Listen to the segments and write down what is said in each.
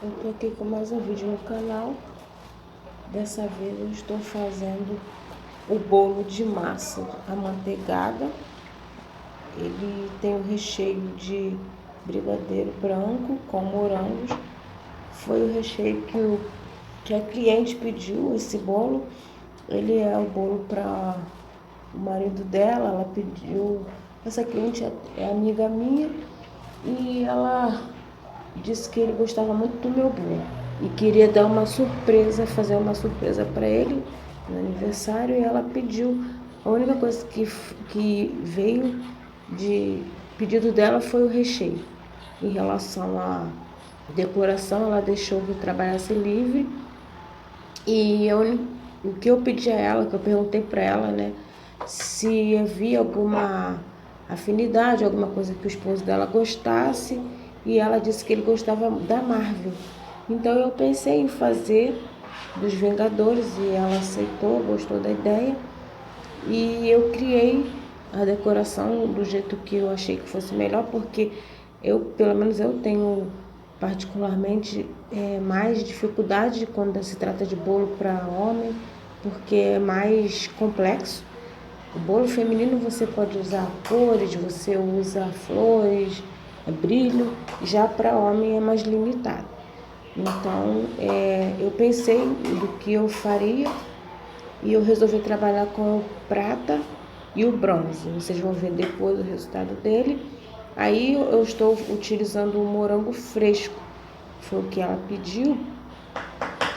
Eu tô aqui com mais um vídeo no canal. Dessa vez eu estou fazendo o bolo de massa amanteigada. Ele tem o recheio de brigadeiro branco com morangos. Foi o recheio que a cliente pediu, esse bolo. Ele é o bolo para o marido dela. Ela pediu, essa cliente é amiga minha e ela disse que ele gostava muito do meu bolo e queria dar uma surpresa, fazer uma surpresa para ele no aniversário, e ela pediu. A única coisa que veio de pedido dela foi o recheio. Em relação à decoração, ela deixou que eu trabalhasse livre, e o que eu pedi a ela, que eu perguntei para ela, né, se havia alguma afinidade, alguma coisa que o esposo dela gostasse, e ela disse que ele gostava da Marvel. Então eu pensei em fazer dos Vingadores e ela aceitou, gostou da ideia, e eu criei a decoração do jeito que eu achei que fosse melhor, porque pelo menos eu tenho particularmente mais dificuldade quando se trata de bolo para homem, porque é mais complexo. O bolo feminino você pode usar cores, você usa flores, brilho, já para homem é mais limitado. Então eu pensei do que eu faria e eu resolvi trabalhar com o prata e o bronze. Vocês vão ver depois o resultado dele. Aí eu estou utilizando o morango fresco, foi o que ela pediu.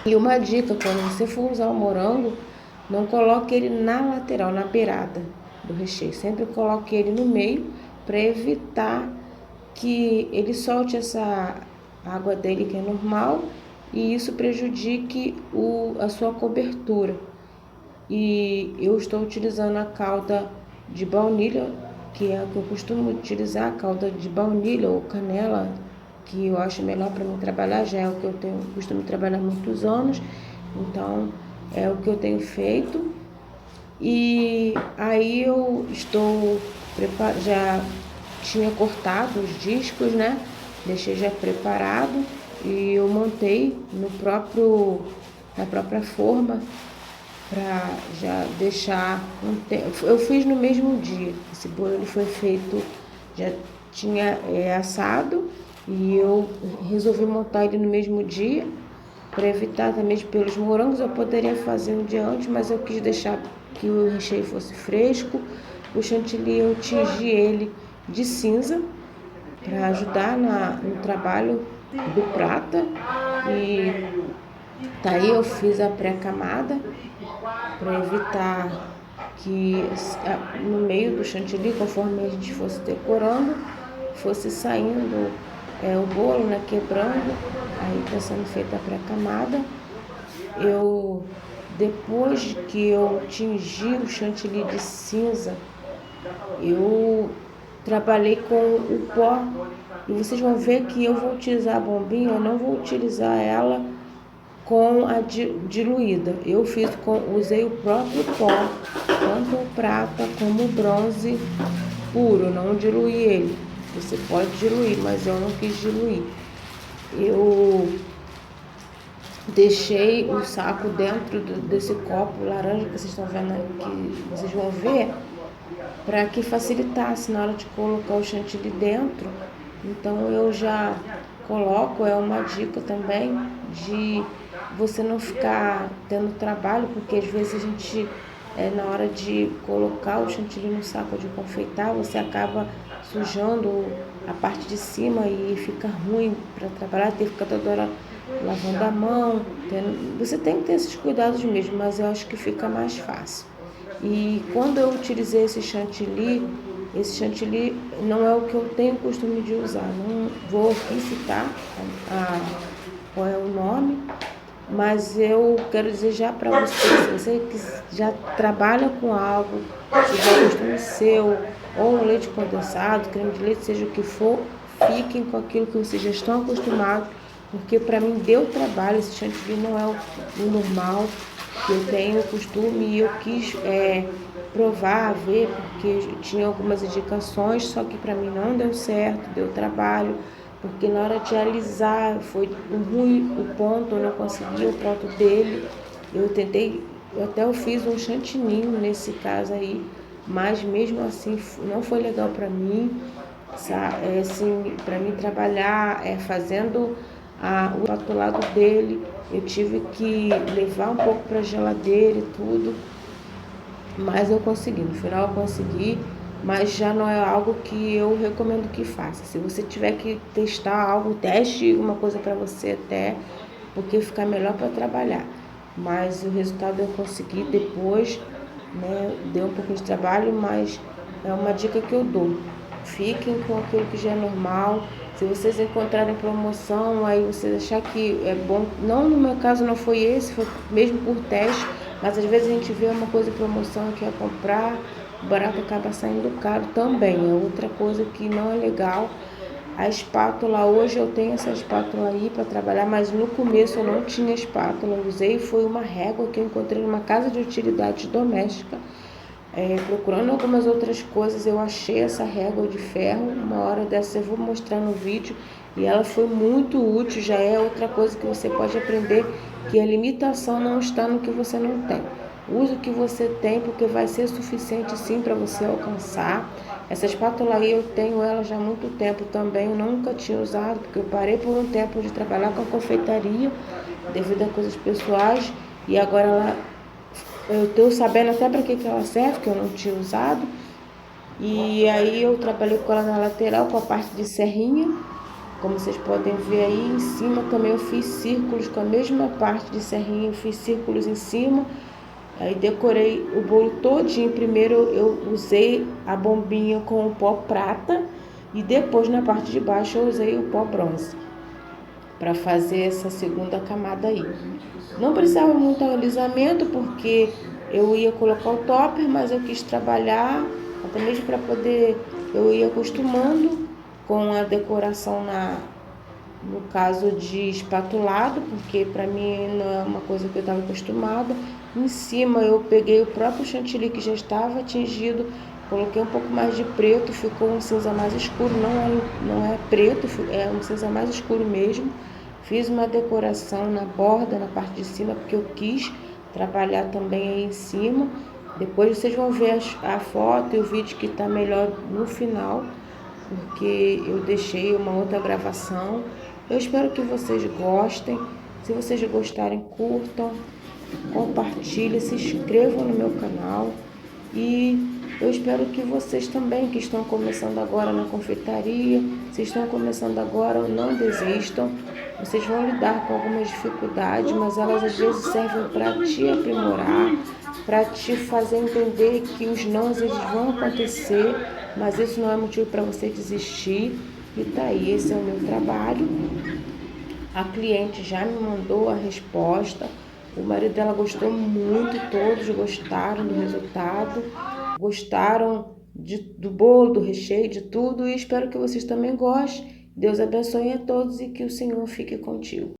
E uma dica, quando você for usar o morango, não coloque ele na lateral, na beirada do recheio. Sempre coloque ele no meio para evitar que ele solte essa água dele que é normal e isso prejudique a sua cobertura. E eu estou utilizando a calda de baunilha, que é a que eu costumo utilizar, a calda de baunilha ou canela, que eu acho melhor para mim trabalhar, já é o que eu costumo trabalhar há muitos anos, então é o que eu tenho feito. E aí eu já tinha cortado os discos, né? Deixei já preparado e eu montei na própria forma para já deixar um tempo. Eu fiz no mesmo dia. Esse bolo ele foi feito, já tinha assado, e eu resolvi montar ele no mesmo dia para evitar também pelos morangos. Eu poderia fazer um dia antes, mas eu quis deixar que o recheio fosse fresco. O chantilly eu tingi ele de cinza para ajudar no trabalho do prata, e daí eu fiz a pré-camada para evitar que no meio do chantilly, conforme a gente fosse decorando, fosse saindo o bolo, né, quebrando. Aí está sendo feita a pré-camada. Depois que eu tingi o chantilly de cinza, eu trabalhei com o pó, e vocês vão ver que eu vou utilizar a bombinha, eu não vou utilizar ela com a diluída. Eu usei o próprio pó, tanto o prata como o bronze puro, não diluí ele. Você pode diluir, mas eu não quis diluir. Eu deixei o saco dentro desse copo laranja que vocês estão vendo aqui, que vocês vão ver, para que facilitasse na hora de colocar o chantilly dentro. Então eu já coloco, é uma dica também de você não ficar tendo trabalho, porque às vezes a gente, na hora de colocar o chantilly no saco de confeitar, você acaba sujando a parte de cima e fica ruim para trabalhar, tem que ficar toda hora lavando a mão. Você tem que ter esses cuidados mesmo, mas eu acho que fica mais fácil. E quando eu utilizei esse chantilly não é o que eu tenho costume de usar. Não vou aqui citar qual é o nome, mas eu quero dizer já para você, se você que já trabalha com algo, se já é costume seu, ou um leite condensado, creme de leite, seja o que for, fiquem com aquilo que vocês já estão acostumados, porque para mim deu trabalho. Esse chantilly não é o normal que eu tenho costume, e eu quis provar, ver, porque tinha algumas indicações, só que para mim não deu certo, deu trabalho. porque na hora de alisar foi ruim o ponto, eu não consegui o ponto dele. Eu fiz um chantininho nesse caso aí, mas mesmo assim não foi legal para mim, assim, para mim trabalhar fazendo o patulado dele. Eu tive que levar um pouco para a geladeira e tudo, mas eu consegui, no final eu consegui, mas já não é algo que eu recomendo que faça. Se você tiver que testar algo, teste uma coisa para você até, porque fica melhor para trabalhar. Mas o resultado eu consegui depois, né? Deu um pouco de trabalho, mas é uma dica que eu dou. Fiquem com aquilo que já é normal. Se vocês encontrarem promoção, aí vocês achar que é bom, não, no meu caso não foi esse, foi mesmo por teste, mas às vezes a gente vê uma coisa em promoção que quer comprar, o barato acaba saindo caro também. É outra coisa que não é legal. A espátula, hoje eu tenho essa espátula aí para trabalhar, mas no começo eu não tinha espátula. Eu usei, foi uma régua que eu encontrei numa casa de utilidades doméstica. Procurando algumas outras coisas, eu achei essa régua de ferro. Uma hora dessa eu vou mostrar no vídeo, e ela foi muito útil. Já é outra coisa que você pode aprender, que a limitação não está no que você não tem. Use o que você tem, porque vai ser suficiente sim para você alcançar. Essa espátula aí eu tenho ela já há muito tempo também, eu nunca tinha usado, porque eu parei por um tempo de trabalhar com a confeitaria, devido a coisas pessoais, e agora eu estou sabendo até para que ela serve, que eu não tinha usado. E aí eu trabalhei com ela na lateral, com a parte de serrinha. Como vocês podem ver aí em cima também eu fiz círculos com a mesma parte de serrinha, eu fiz círculos em cima. Aí decorei o bolo todinho. Primeiro eu usei a bombinha com o pó prata e depois na parte de baixo eu usei o pó bronze para fazer essa segunda camada aí. Não precisava muito alisamento porque eu ia colocar o topper, mas eu quis trabalhar até mesmo para poder, eu ia acostumando com a decoração no caso de espatulado, porque para mim não é uma coisa que eu estava acostumada. Em cima eu peguei o próprio chantilly que já estava tingido, coloquei um pouco mais de preto, ficou um cinza mais escuro, não é preto, é um cinza mais escuro mesmo. Fiz uma decoração na borda, na parte de cima, porque eu quis trabalhar também aí em cima. Depois vocês vão ver a foto e o vídeo que está melhor no final, porque eu deixei uma outra gravação. Eu espero que vocês gostem. Se vocês gostarem, curtam, compartilhem, se inscrevam no meu canal. E eu espero que vocês também, que estão começando agora na confeitaria, se estão começando agora, não desistam. Vocês vão lidar com algumas dificuldades, mas elas às vezes servem para te aprimorar, para te fazer entender que os nãos eles vão acontecer, mas isso não é motivo para você desistir. E tá aí, esse é o meu trabalho. A cliente já me mandou a resposta. O marido dela gostou muito, todos gostaram do resultado, gostaram do bolo, do recheio, de tudo. E espero que vocês também gostem. Deus abençoe a todos e que o Senhor fique contigo.